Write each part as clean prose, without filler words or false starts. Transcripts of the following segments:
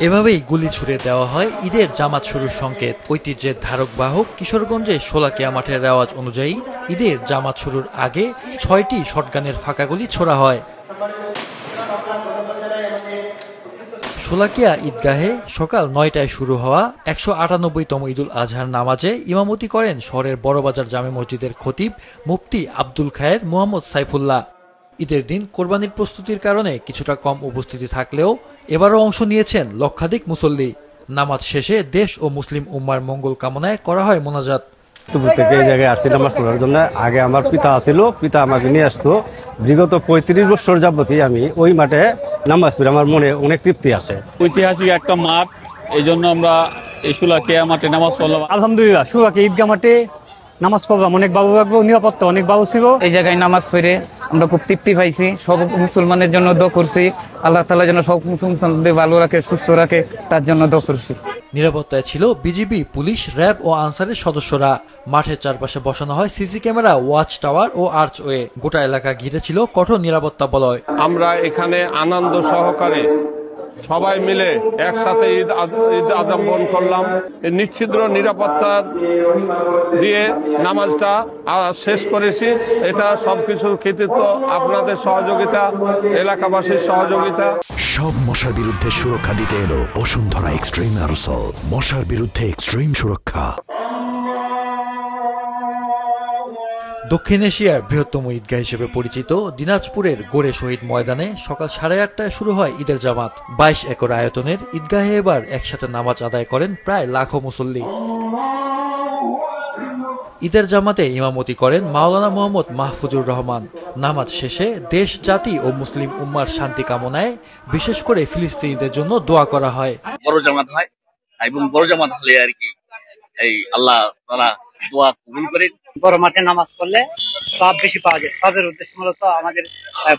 এভাবেই গুলি ছুড়ে দেওয়া হয় ঈদের জামাত শুরুর সংকেত। ঐতিহ্যের ধারক বাহক কিশোরগঞ্জে শোলাকিয়া মাঠের রেওয়াজ অনুযায়ী ঈদের জামাত শুরুর আগে ৬টি শটগানের ফাঁকা গুলি ছোড়া হয়। শোলাকিয়া ঈদগাহে সকাল ৯টায় শুরু হওয়া ১৯৮তম ঈদুল আজহার নামাজে ইমামতি করেন শহরের বড়বাজার জামে মসজিদের খতিব মুফতি আব্দুল খায়ের মোহাম্মদ সাইফুল্লাহ। ঈদের দিন কোরবানির প্রস্তুতির কারণে কিছুটা কম উপস্থিতি থাকলেও এবারও অংশ নিয়েছেন লক্ষাধিক মুসল্লি। নামাজ শেষে দেশ ও মুসলিম উম্মার মঙ্গল কামনায় করা হয় মোনাজাত। থেকে এই জায়গায় আসছি নামাজ পড়ার জন্য। আগে আমার পিতা আসিল, পিতা আমাকে নিয়ে আসতো। বিগত ৩৫ বছর যাবতই আমি ওই মাঠে নামাজ পড়ি, আমার মনে অনেক তৃপ্তি আসে। ঐতিহাসিক একটা মাঠ, এই জন্য আমরা এই শোলাকিয়া মাঠে নামাজ পড়লাম। আলহামদুলিল্লাহ, শোলাকিয়া ঈদগাহ মাঠে নামাজ পড়লাম, অনেক ভালো লাগলো, নিরাপত্তা অনেক ভালো ছিল। এই জায়গায় নামাজ পড়ে আমরা খুব তৃপ্তি পাইছি। সব মুসলমানের জন্য দোয়া করছি, আল্লাহ তাআলা যেন সব মুসলমানদের ভালো রাখে, সুস্থ রাখে, তার জন্য দোয়া করছি। নিরাপত্তায় ছিল বিজিবি, পুলিশ, র্যাব ও আনসারের সদস্যরা। মাঠের চারপাশে বসানো হয় সিসি ক্যামেরা, ওয়াচ টাওয়ার ও আর্চওয়ে। গোটা এলাকা ঘিরে ছিল কঠোর নিরাপত্তা বলয়। আমরা এখানে আনন্দ সহকারে সবাই মিলে একসাথে ঈদ আদান করলাম। নিশ্চিদ্র নিরাপত্তা দিয়ে নামাজটা শেষ করেছি। এটা সবকিছুর কৃতিত্ব আপনাদের সহযোগিতা, এলাকাবাসীর সহযোগিতা। সব মশার বিরুদ্ধে সুরক্ষা দিতে এলো বসুন্ধরা এক্সট্রিম অ্যারোসল, মশার বিরুদ্ধে এক্সট্রিম সুরক্ষা। দক্ষিণ এশিয়ার বৃহত্তম ঈদগাহ হিসেবে পরিচিত দিনাজপুরের গোড়ে শহীদ ময়দানে সকাল 8:30টায় শুরু হয় ঈদের জামাত। 22 একর আয়তনের ঈদগাহে এবার একসাথে নামাজ আদায় করেন প্রায় লাখো মুসল্লি। ঈদের জামাতে ইমামতি করেন মাওলানা মোহাম্মদ মাহফুজুর রহমান। নামাজ শেষে দেশ, জাতি ও মুসলিম উম্মার শান্তি কামনায় বিশেষ করে ফিলিস্তিনিদের জন্য দোয়া করা হয়। বড় জামাত হয় এবং বড় জামাত হলে আর কি এই আল্লাহ তাআলা দোয়া কবুল করেন। বড় মাঠে নামাজ পড়লে সব বেশি পাওয়া যায়। সবের উদ্দেশ্য মূলত আমাদের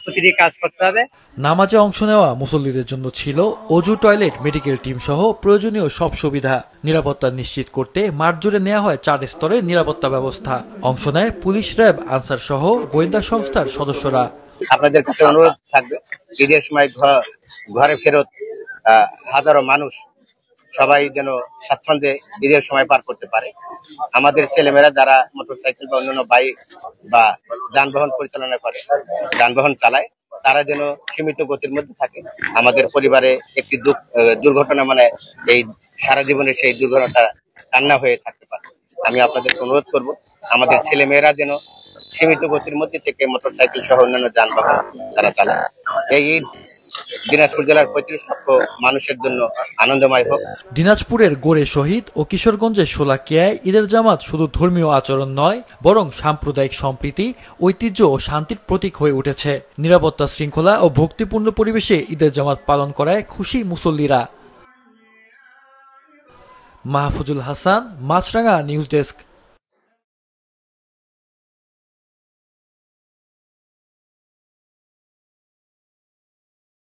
প্রতিটি কাজ করতে হবে। নামাজে অংশ নেওয়া মুসল্লিদের জন্য ছিল অজু, টয়লেট, মেডিকেল টিম সহ প্রয়োজনীয় সব সুবিধা। নিরাপত্তা নিশ্চিত করতে মাঠ জুড়ে নেওয়া হয় 4 স্তরের নিরাপত্তা ব্যবস্থা। অংশ নেয় পুলিশ, র্যাব, আনসার সহ গোয়েন্দা সংস্থার সদস্যরা। আপনাদের কাছে অনুরোধ থাকবে, ঈদের সময় ঘরে ফেরত হাজারো মানুষ সবাই যেন স্বাচ্ছন্দ্যে ঈদের সময় পার করতে পারে। আমাদের ছেলেমেয়েরা যারা মোটরসাইকেল বা অন্যান্য বাইক বা যানবাহন পরিচালনা করে, যানবাহন চালায়, তারা যেন সীমিত গতির মধ্যে থাকে। আমাদের পরিবারে একটি দুর্ঘটনা মানে এই সারা জীবনে সেই দুর্ঘটনাটা কান্না হয়ে থাকতে পারে। আমি আপনাদেরকে অনুরোধ করব, আমাদের ছেলেমেয়েরা যেন সীমিত গতির মধ্যে থেকে মোটরসাইকেল সহ অন্যান্য যানবাহন তারা চালায়। এই ঈদ দিনাজপুর জেলার ৩৫ লক্ষ মানুষের জন্য আনন্দময় হোক। দিনাজপুরের গোড়ে শহীদ ও কিশোরগঞ্জের শোলাকিয়ায় ঈদের জামাত শুধু ধর্মীয় আচরণ নয়, বরং সাম্প্রদায়িক সম্প্রীতি, ঐতিহ্য ও শান্তির প্রতীক হয়ে উঠেছে। নিরাপত্তা, শৃঙ্খলা ও ভক্তিপূর্ণ পরিবেশে ঈদের জামাত পালন করায় খুশি মুসল্লিরা। মাহফুজুল হাসান, মাছরাঙা নিউজ ডেস্ক।